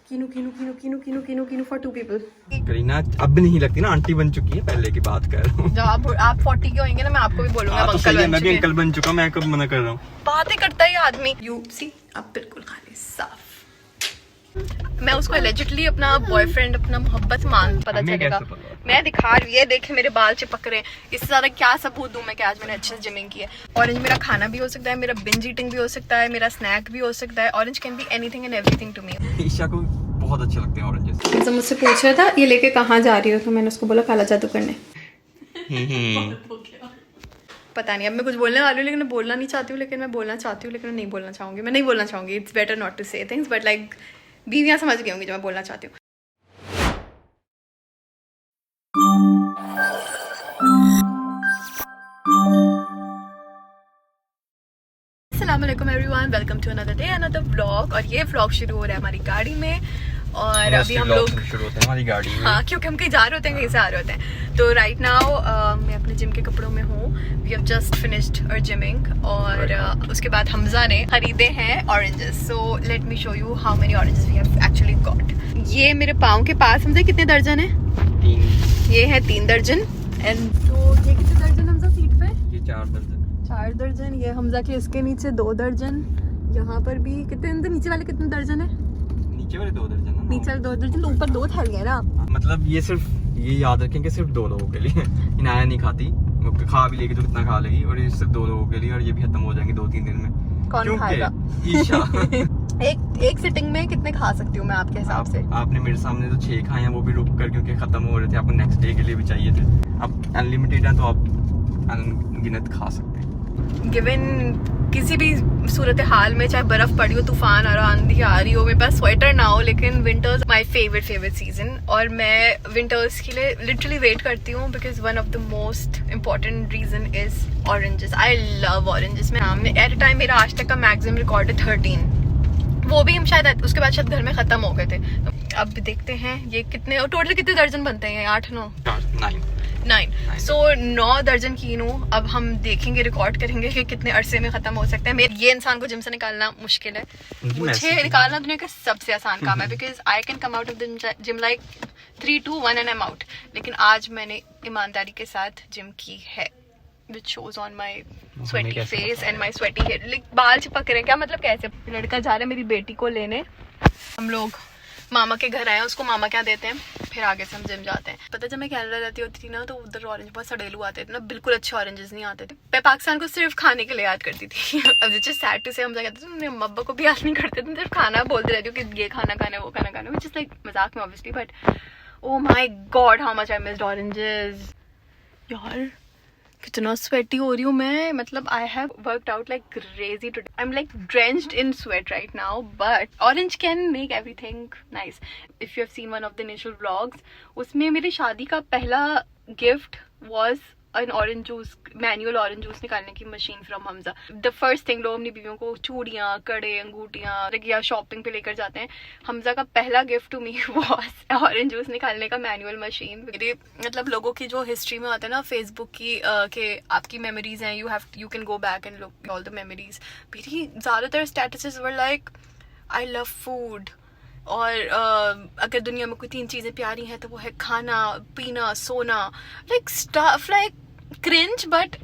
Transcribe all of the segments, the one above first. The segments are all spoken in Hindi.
Kinnow kinnow kinnow kinnow kinnow kinnow kinnow for 2 people। करीना अब भी नहीं लगती ना, आंटी बन चुकी है, पहले की बात कर रहा हूँ। जब आप 40 के होंगे ना, मैं आपको भी बोलूंगा तो सही है, मैं भी अंकल बन चुका, मैं कब मना कर रहा हूँ। बातें करता है आदमी। यू सी आप बिल्कुल खाली साफ। मैं उसको एलिजिडली अपना बॉयफ्रेंड, अपना मोहब्बत मान, पता चलेगा। मैं दिखा रही है, देखे मेरे बाल चिपक रहे हैं, इससे ज्यादा क्या सबूत दूं मैं कि आज मैंने अच्छे से जिमिंग की है। ऑरेंज मेरा खाना भी हो सकता है, मेरा बिंज ईटिंग भी हो सकता है, मेरा स्नैक भी हो सकता है। Orange can be anything and everything to me. Isha को बहुत अच्छे लगते हैं ऑरेंजेस। जब मुझसे पूछ रहा था ये लेके कहाँ जा रही हो, तो मैंने उसको बोला काला जादू करने। पता नहीं अब मैं कुछ बोलने वाली हूँ, लेकिन मैं बोलना नहीं चाहती हूँ, लेकिन मैं बोलना चाहती हूँ, लेकिन मैं नहीं बोलना चाहूँगी। मैं नहीं बोलना चाहूँगी। It's better not to say things, but like बीवियाँ समझ गई होंगी जो मैं बोलना चाहती हूँ। अस्सलामुअलैकुम everyone, welcome to another day another vlog. और ये व्लॉग शुरू हो रहा है हमारी गाड़ी में। और अभी हम लोग शुरू होते हैं हमारी गाड़ी में। हाँ, क्योंकि हम कहीं जा रहे होते हैं, कहीं से आ रहे होते हैं। तो राइट नाउ मैं अपने जिम के कपड़ों में हूँ। We have just finished our gymming. और उसके बाद हमजा ने खरीदे हैं oranges. So let me show you how many oranges we have actually got. ये मेरे पाँव के पास हमजा कितने दर्जन है? 3। ये है 3 दर्जन। एंड तो ये कितने दर्जन हमजा सीट पे? ये 4 दर्जन। 4 दर्जन। ये हमजा के इसके नीचे 2 दर्जन। यहाँ पर भी कितने, नीचे वाले कितने दर्जन है? नीचे वाले 2 दर्जन ना? नीचे वाले 2 दर्जन, तो ऊपर 2 थैलियाँ है ना। मतलब ये सिर्फ ये याद रखें कि सिर्फ 2 लोगों के लिए। इनाया नहीं खाती, खा भी लेगी तो कितना खा लेगी, और ये सिर्फ 2 लोगों के लिए, और ये भी खत्म हो जाएंगे 2-3 दिन में। कौन खाएगा? ईशा। एक सिटिंग में कितने खा सकती हूँ मैं आपके हिसाब से? आपने मेरे सामने तो 6 खाए हैं, वो भी रुक कर क्योंकि खत्म हो रहे थे, आपको नेक्स्ट डे के लिए भी चाहिए थे। अब अनलिमिटेड है तो आप अनगिनत खा सकते हैं। गिवन किसी भी सूरत हाल में, चाहे बर्फ पड़ी हो, तूफान आ रहा, आंधी आ रही हो, मेरे पास स्वेटर ना हो, लेकिन विंटर्स माय फेवरेट सीजन। और मैं विंटर्स के लिए लिटरली वेट करती हूँ, because one of the most important reason is oranges. I love oranges. मैं एट अ टाइम मेरा आज तक का मैक्सिमम रिकॉर्ड है 13। वो भी हम शायद उसके बाद शायद घर में खत्म हो गए थे। अब देखते हैं ये कितने टोटल कितने दर्जन बनते हैं? 8-9 9। सो 9 दर्जन कीनू। अब हम देखेंगे, रिकॉर्ड करेंगे कि कितने अरसे में खत्म हो सकते हैं। ये इंसान को जिम से निकालना मुश्किल है, मुझे निकालना दुनिया का सबसे आसान काम है, because I can come out of the gym like 3, 2, 1 and I am out. लेकिन आज मैंने ईमानदारी के साथ जिम की है, which shows on my sweaty face and my sweaty hair. like बाल चिपक रहे हैं क्या? मतलब कैसे? लड़का जा रहा है मेरी बेटी को लेने। हम लोग मामा के घर आए हैं, उसको मामा क्या देते हैं, फिर आगे से हम जिम जाते हैं। पता जब मैं कनाडा रहती होती थी ना, तो उधर ऑरेंज बहुत सड़ेलू आते थे ना, बिल्कुल अच्छे ऑरेंजेस नहीं आते थे। मैं पाकिस्तान को सिर्फ खाने के लिए याद करती थी। अब जैसे सैड टू से हम कहते थे, मेरे अब्बा को भी याद नहीं करते थे, सिर्फ खाना बोलते रहती हूँ कि ये खाना खाना है, वो खाना खाना है, which is like मजाक में obviously, but oh my god how much I missed oranges। यार कितना स्वेटी हो रही हूँ मैं, मतलब I have worked out like crazy today. I am like drenched in sweat right now, but orange can make everything nice. If you have seen one of the initial vlogs, उसमें मेरी शादी का पहला gift was an orange juice, manual orange juice निकालने की machine from Hamza. The first thing, लोग अपनी बीवियों को चूड़ियाँ, कड़े, अंगूठियाँ या शॉपिंग पे लेकर जाते हैं। हमजा का पहला gift to me was orange juice निकालने का मैनुअल मशीन। मेरे मतलब लोगों की जो हिस्ट्री में होता है ना फेसबुक की, के आपकी मेमोरीज हैं, you can go back and look all the memories. मेरी ज़्यादातर statuses were like I love food, और अगर दुनिया में कोई 3 चीज़ें प्यारी हैं तो वो है खाना, पीना, सोना, like stuff like cringe, but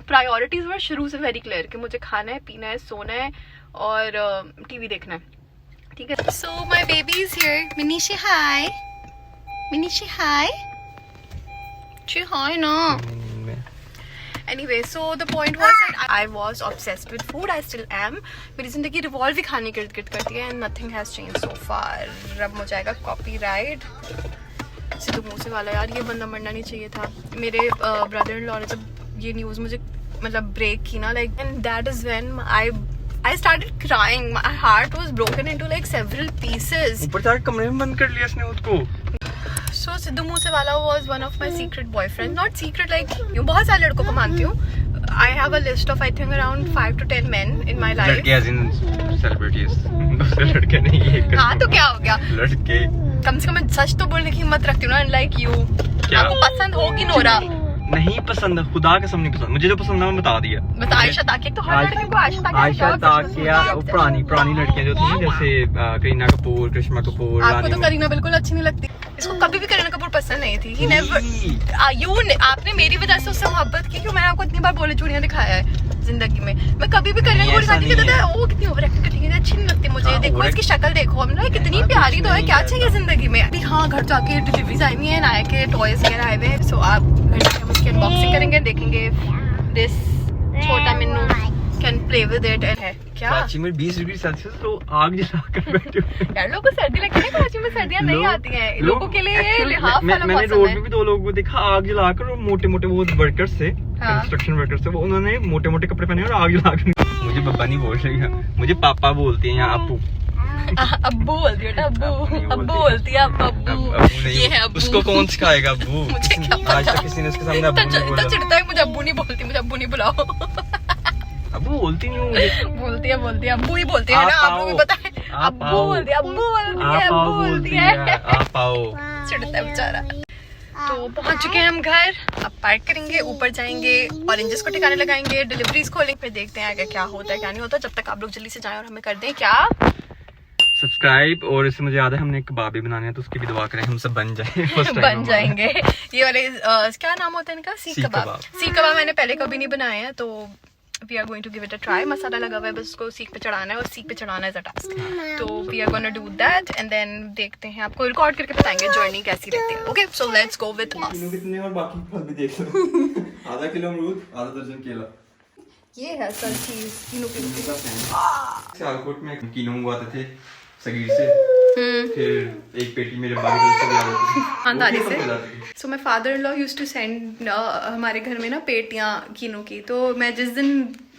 priorities were शुरू से वेरी क्लियर कि मुझे खाना है, पीना है, सोना है और टीवी देखना है, ठीक है। So my baby is here. Mini से हाय, मिनी से हाय, से हाय ना। Anyway, so the point was that I was obsessed with food. I still am. मेरी जिंदगी रिवॉल्व ही खाने के इर्द-गिर्द करती है, and nothing has changed so far. अब हो जाएगा कॉपीराइट। सिद्धू मूसे वाला, यार ये बंदा मरना नहीं चाहिए था। मेरे ब्रदर इन लॉ ने जब ये न्यूज़ मुझे मतलब ब्रेक की ना, like, and that is when I started crying. My heart was broken into like several pieces. ऊपर जाकर कमरे में बंद कर लिया इसने उसको। So Sidhu Moosewala was one of my secret boyfriends. Not secret like, मैं बहुत सारे लड़कों को मानती हूँ। I have a list of I think around 5 to 10 men in my life. लड़के as in celebrities, दूसरे लड़के नहीं है। हाँ तो क्या हो गया? लड़के। कम से कम मैं सच तो बोलने की हिम्मत रखती हूँ ना, unlike you। आपको पसंद होगी नोरा, नहीं पसंद, खुदा कसम नहीं पसंद मुझे। जो पसंद है मैं बता दिया। बस आयशा ताकिया, तो हर लड़के को आयशा ताकिया आयशा ताकिया पुरानी लड़कियां जो थी ना, जैसे करीना कपूर, करिश्मा कपूर। आपको तो करीना बिल्कुल अच्छी नहीं लगती। इसको कभी भी करीना कपूर पसंद नहीं थी। He never, आपने मेरी वजह से उससे मोहब्बत की, क्यों? मैंने आपको इतनी बार बोले चूड़ियां दिखाया है जिंदगी में। मैं कभी भी करीना कपूर साथ नहीं कहता वो कितनी ओवर एक्टिंग करती है, अच्छी नहीं लगती मुझे। देखो इसकी शक्ल देखो, हमने कितनी प्यारी तो है, क्या चाहिए जिंदगी में। अभी हाँ, घर जाके डिलीवरीज आई हुई है, नाया के टॉयज वगैरह आए हुए हैं। सो आप घर जाके हम उसकी अनबॉक्सिंग करेंगे, देखेंगे दिस छोटा Minnu can play with it. है क्या कराची में 20 डिग्री सेल्सियस तो आग जला कर बैठे हुए। यार लोगों को सर्दी लगती है, कराची में सर्दियां नहीं आती हैं लोगों के लिए। ये लिहाफ वाला मैंने मौसम रोड है। पे भी 2 लोगों को देखा आग जलाकर, और मोटे वो वर्कर्स थे, कंस्ट्रक्शन वर्कर्स थे, वो उन्होंने मोटे कपड़े पहने और आग जलाकर। मुझे बब्बा नहीं बोल रही है, मुझे पापा बोलती हैं, यहाँ अब्बू। अब्बू बोलती है ना, अब्बू बोलती है। अब्बू ये है अब्बू। उसको कौन सिखाएगा अब्बू? मुझे क्या पता? आज तक किसी ने उसके सामने अब्बू नहीं बोला। चिढ़ता है, मुझे अब्बू नहीं बोलती, मुझे अब्बू नहीं बुलाओ। अब्बू बोलती नहीं हूँ मुझे। बोलती है अब्बू ही बोलती है ना, आपको भी पता है। अब्बू बोलती है, अब्बू बोलती है। आप आओ। चिढ़ता है बेचारा। तो पहुंच चुके हैं हम घर, अब पार्क करेंगे, ऊपर जाएंगे, ऑरेंजेस को ठिकाने लगाएंगे, डिलीवरीज खोलेंगे, फिर देखते हैं आगे क्या होता है क्या नहीं होता। जब तक आप लोग जल्दी से जाएं और हमें कर दें क्या सब्सक्राइब। और इससे मुझे याद है हमने कबाब भी बनाने हैं, तो उसकी भी दुआ करें हम सब बन जाए। बन जाएंगे। ये वाले क्या नाम होता है इनका? सीख कबाब। सीख कबाब मैंने पहले कभी नहीं बनाए हैं, तो we are going to give it a try. मसाला लगा हुआ है, बस उसको सीख पे चढ़ाना है, और सीख पे चढ़ाना है टास्क। तो we are gonna do that and then देखते हैं, आपको रिकॉर्ड करके बताएंगे जर्नी कैसी रहती है। Okay, so let's go with us. कितने और बाकी फल भी देख लो। आधा किलो अमरूद, आधा दर्जन केला। ये है असल चीज। सियालकोट में कीनो मंगवाते थे सगीर से, फिर एक पेटी मेरे बाबू से भी आती थी खानदानी से। So my father in law used to send हमारे घर में ना पेटियां कीनो की। तो मैं जिस दिन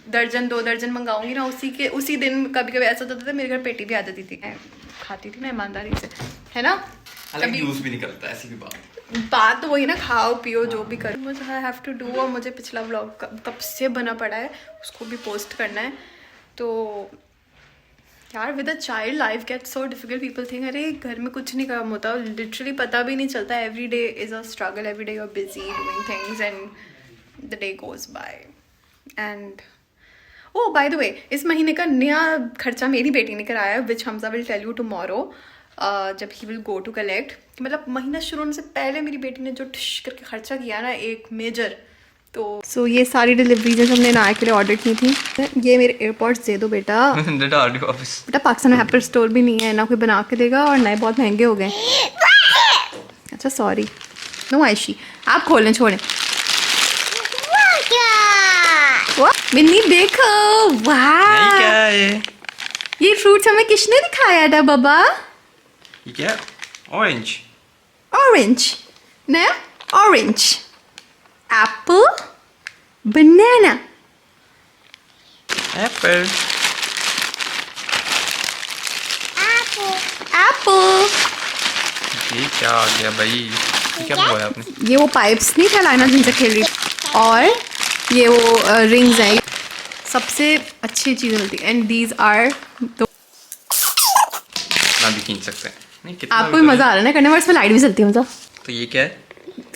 2 दर्जन मंगाऊंगी ना, उसी दिन कभी कभी ऐसा होता था मेरे घर पेटी भी आ जाती थी। मैं खाती थी ना ईमानदारी से, है ना। कभी यूज भी नहीं करता, ऐसी भी बात तो वही ना, खाओ पियो जो भी करो। मुझे आई हैव टू डू, और मुझे पिछला व्लॉग कब से बना पड़ा है, उसको भी पोस्ट करना है। तो यार with a child life get so difficult. People think अरे घर में कुछ नहीं काम होता, लिटरली पता भी नहीं चलता। Every day is a struggle, every day you are busy doing things and the day goes by. And oh by the way, इस महीने का नया खर्चा मेरी बेटी ने कराया है, which Hamza will tell you tomorrow जब ही विल गो टू कलेक्ट। मतलब महीना शुरू होने से पहले मेरी बेटी ने जो ठिश करके खर्चा किया ना, एक मेजर। तो ये सारी डिलीवरीज हमने नाया के लिए ऑर्डर की थी। ये मेरे एयरपोर्ट्स दे दो बेटा। बेटा पाकिस्तान में एप्पल स्टोर भी नहीं है ना, कोई बना के देगा, और नए बहुत महंगे हो गए। अच्छा सॉरी, नो आयशी, आप खोलें छोड़ें। मिन्नी देखो, वाह क्या है ये फ्रूट्स हमें किसने दिखाया था बाबा? ये क्या? ऑरेंज। ऑरेंज नया ऑरेंज, एप्पल, बनाना, एप्पल, एप्पल। ये क्या आ गया भाई? ये क्या बोला आपने? ये वो पाइप्स नहीं था लाना जिनसे खेल रही, और ये वो रिंग्स हैं। सबसे अच्छी चीज़ मिलती है, एंड दीज आर ना भी खींच सकते हैं। नहीं, कितना आपको भी मजा आ रहा है ना करने में, इसमें लाइट भी चलती है। मतलब तो ये क्या है?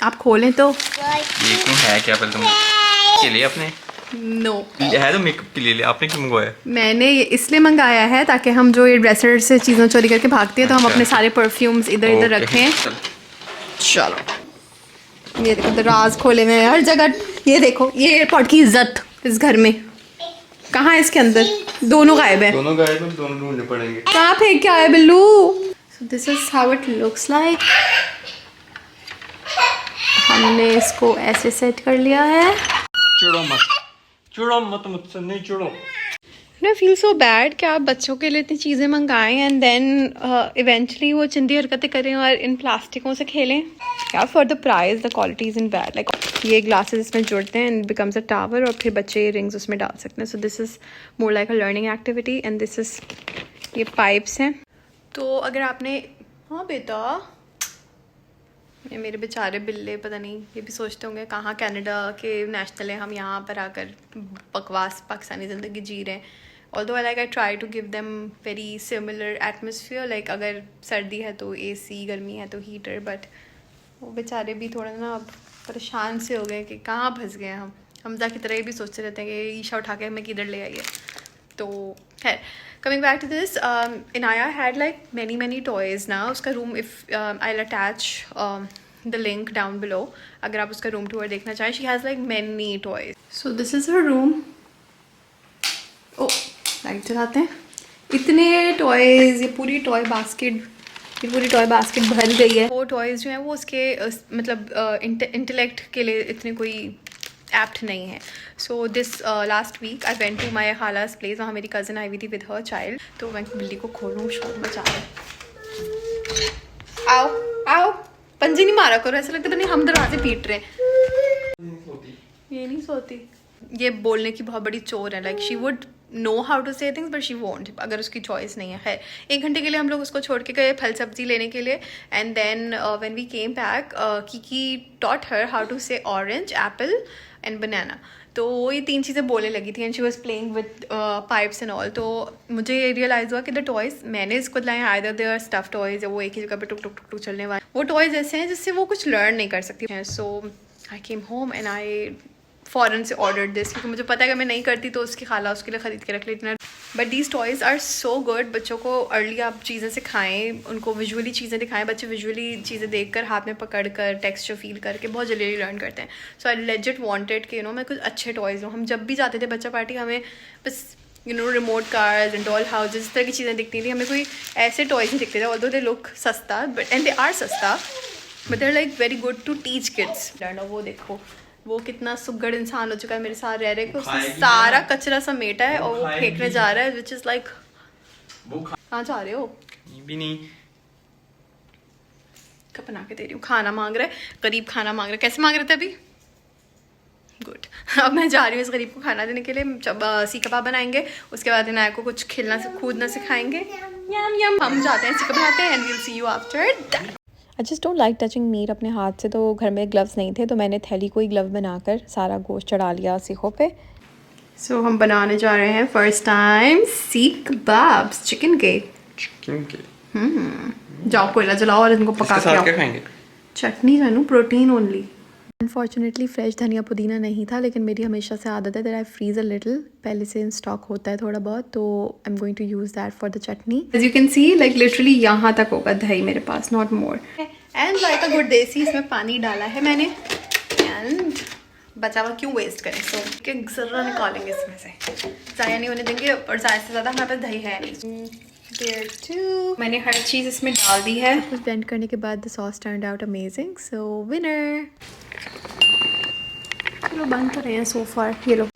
आप खोलें तो ये क्यों है? क्या पहले तुम के लिए अपने नो है तो मेकअप के लिए आपने क्यों मंगवाया? मैंने ये इसलिए मंगाया है ताकि हम जो ये ड्रेसर से चीज़ों चोरी करके भागते हैं, तो हम अपने सारे परफ्यूम्स इधर इधर रखें। चलो ये देखो दराज खोले हुए हैं हर जगह। ये देखो ये एयरपोर्ट की इज्जत इस घर में कहाँ है? इसके अंदर दोनों गायब है। दोनों ढूंढने पड़ेंगे। कहाँ फेंक के आया Billu? So this is how it looks like. हमने इसको ऐसे सेट कर लिया है। चिड़ो मत मुझसे, नहीं चिड़ो। आई फील सो बैड कि आप बच्चों के लिए इतनी चीज़ें मंगाएं एंड देन इवेंचुअली वो चिंदी हरकतें करें और इन प्लास्टिकों से खेलें। यार for the price the quality is in bad. Like ये ग्लासेस इसमें जुड़ते हैं एंड बिकम्स अ टावर, और फिर बच्चे ये रिंग्स उसमें डाल सकते हैं। सो this is more like a learning activity and this is ये पाइप्स हैं। तो अगर आपने हाँ बेटा, ये मेरे बेचारे बिल्ले पता नहीं ये भी सोचते होंगे कहाँ कनाडा के नेशनल है, हम यहाँ पर आकर बकवास पाकिस्तानी ज़िंदगी जी रहे हैं। Although I try to give them very similar atmosphere, like अगर सर्दी है तो AC, गर्मी है तो हीटर, but वो बेचारे भी थोड़ा ना अब परेशान से हो गए कि कहाँ फंस गए हम। हमजा की तरह ये भी सोचते रहते हैं कि ईशा उठा के हमें किधर ले आई है। तो है coming back to this, Inaya had like many toys ना। उसका room, if I will attach the link down below अगर आप उसका रूम टूर देखना चाहें। She has like many toys. So this is her room. Oh light जलाते हैं। इतने टॉयज़, ये पूरी टॉय बास्केट भर गई है। वो टॉयज़ जो हैं वो उसके मतलब इंटेलेक्ट के लिए इतने कोई एप्ट नहीं है। So this last week I went to my खालास प्लेस। वहाँ मेरी कज़न आई हुई थी विद हर चाइल्ड। तो मैं बिल्ली को खोलूँ, शोर मचा रहे। आओ आओ, पंजे नहीं मारा करो, ऐसा लगता है नहीं हम दरवाजे पीट रहे हैं। ये नहीं सोती। ये बोलने की बहुत बड़ी चोर है। Like she would know how to say things but she won't, अगर उसकी चॉइस नहीं है। खैर 1 घंटे के लिए हम लोग उसको छोड़ के गए फल सब्जी लेने के लिए। And then when we came back Kiki taught her how to say orange, apple and banana. तो वो ये 3 चीज़ें बोलने लगी थी and she was playing with pipes and all. तो मुझे ये रियलाइज़ हुआ कि द टॉयज़ मैंने इसको लाए either they are stuff toys या वो एक ही जगह पे टुक टुक टुक टुक चलने वाले वो टॉयज़ ऐसे हैं जिससे वो कुछ लर्न नहीं कर सकती हैं। सो आई केम होम एंड आई फ़ौरन से ऑर्डर दिस, क्योंकि मुझे पता है कि मैं नहीं करती तो उसकी खाला उसके लिए ख़रीद के रख लेती। But these toys are so good. बच्चों को अर्ली आप चीज़ें सिखाएं, उनको विजुअली चीज़ें दिखाएं। बच्चे विजुअली चीज़ें देखकर, हाथ में पकड़ कर, टेक्सचर फील करके बहुत जल्दी लर्न करते हैं। सो आई लेजिट वांटेड कि मैं कुछ अच्छे टॉयज़ लूँ। हम जब भी जाते थे बच्चा पार्टी, हमें बस remote cars and doll house इस तरह की चीज़ें दिखती थी। हमें कोई ऐसे टॉयज़ नहीं दिखते थे। ऑल्दो दे लुक सस्ता बट एंड दे आर सस्ता but they are like very good to teach kids. वो देखो वो कितना सुगड़ इंसान हो चुका है मेरे साथ रह रहे कि उसने सारा कचरा समेटा है और वो फेंकने जा रहा है, विच इज लाइक कहाँ जा रहे हो? भी नहीं, कब बना के दे रही हूँ। खाना मांग रहा है, गरीब खाना मांग रहा है। कैसे मांग रहे थे अभी? गुड। अब मैं जा रही हूँ इस गरीब को खाना देने के लिए। जब सी कबाब बनाएंगे उसके बाद इनाया को कुछ खेलना कूदना सिखाएंगे। यम यम। हम जाते हैं सी कबाब बनाते हैं and we will see you after that. I just don't like touching meat अपने हाथ से। तो घर में ग्लव्स नहीं थे तो मैंने थैली को ही ग्लव बनाकर सारा गोश्त चढ़ा लिया सीखों पे। सो हम बनाने जा रहे हैं फर्स्ट टाइम सीख कबाब्स, चिकन के। जाओ कोयला जलाओ और इनको पका के आओ। क्या खाएंगे? चटनी जानू, प्रोटीन ओनली। अनफॉर्चुनेटली फ्रेश धनिया पुदीना नहीं था, लेकिन मेरी हमेशा से आदत है that I freeze a little, पहले से इन स्टॉक होता है थोड़ा बहुत, तो I am going to use that for the chutney. As you can see like literally यहाँ तक होगा दही मेरे पास, not more. And like a good desi इसमें पानी डाला है मैंने एंड बचा हुआ क्यों वेस्ट करें। सो के ज़रा निकालेंगे इसमें से, ज़ाया नहीं होने देंगे और ज़्यादा से ज़्यादा हमारे पास दही है नहीं। There too. मैंने हर चीज़ इसमें डाल दी है। कुछ ब्लेंड करने के बाद the sauce turned out amazing, so winner. चलो बन तो रहे हैं सो फार। ये लो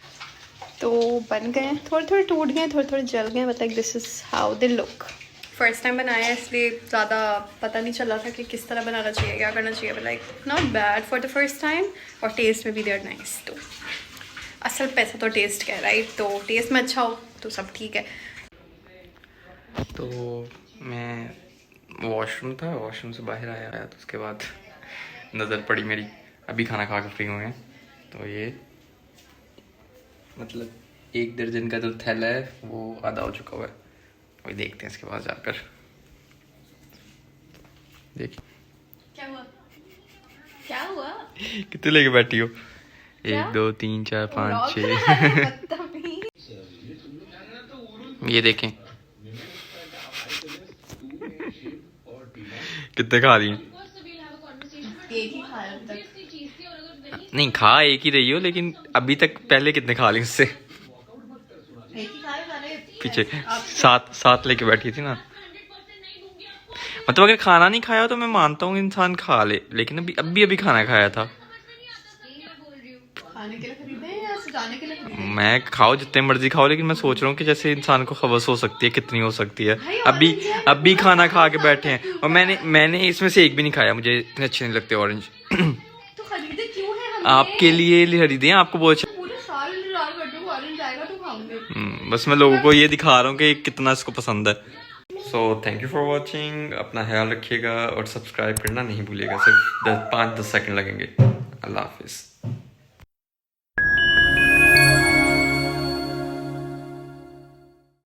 तो बन गए हैं, थोड़े थोड़े टूट गए, थोड़े थोड़े जल गए, but like this is how they look. First time बनाया इसलिए ज़्यादा पता नहीं चला था कि किस तरह बनाना चाहिए, क्या करना चाहिए, but like not bad for the first time. और टेस्ट में भी देयर नाइस। तो असल पैसा तो टेस्ट का है राइट, तो टेस्ट में अच्छा हो तो सब ठीक है। तो मैं वॉशरूम था, वॉशरूम से बाहर आया तो उसके बाद नज़र पड़ी मेरी, अभी खाना खा के फ्री हुए हैं, तो ये मतलब 1 दर्जन का जो थैला है वो आधा हो चुका हुआ है। वही देखते हैं इसके बाद जाकर। देखिए क्या हुआ, क्या हुआ? कितने लेके बैठी हो? 1 2 3 4 5 6। ये देखें कितने खा लिए? एक ही खाया अब तक। नहीं खा एक ही रही हो, लेकिन अभी तक पहले कितने खा लिए उससे? एक ही खाए सारे पीछे सात लेके बैठी थी ना। मतलब अगर खाना नहीं खाया हो तो मैं मानता हूँ इंसान खा ले, लेकिन अभी खाना खाया था। खाने के लिए खरीदे या सजाने के लिए खरीदे? मैं खाओ जितने मर्जी खाओ, लेकिन मैं सोच रहा हूँ कि जैसे इंसान को खबस हो सकती है, कितनी हो सकती है। अभी खाना खा के बैठे हैं और मैंने इसमें से एक भी नहीं खाया। मुझे इतने अच्छे नहीं लगते ऑरेंज। तो खरीदे क्यों है हमने? आपके लिए खरीदे हैं, आपको बहुत अच्छा। पूरे साल इंतजार करते हो ऑरेंज आएगा तो खाऊंगे। बस मैं लोगों को ये दिखा रहा हूँ कि कितना इसको पसंद है। So thank you for watching. अपना ख्याल रखिएगा और सब्सक्राइब करना नहीं भूलिएगा। सिर्फ 5-10 सेकंड लगेंगे। अल्लाह हाफिज़।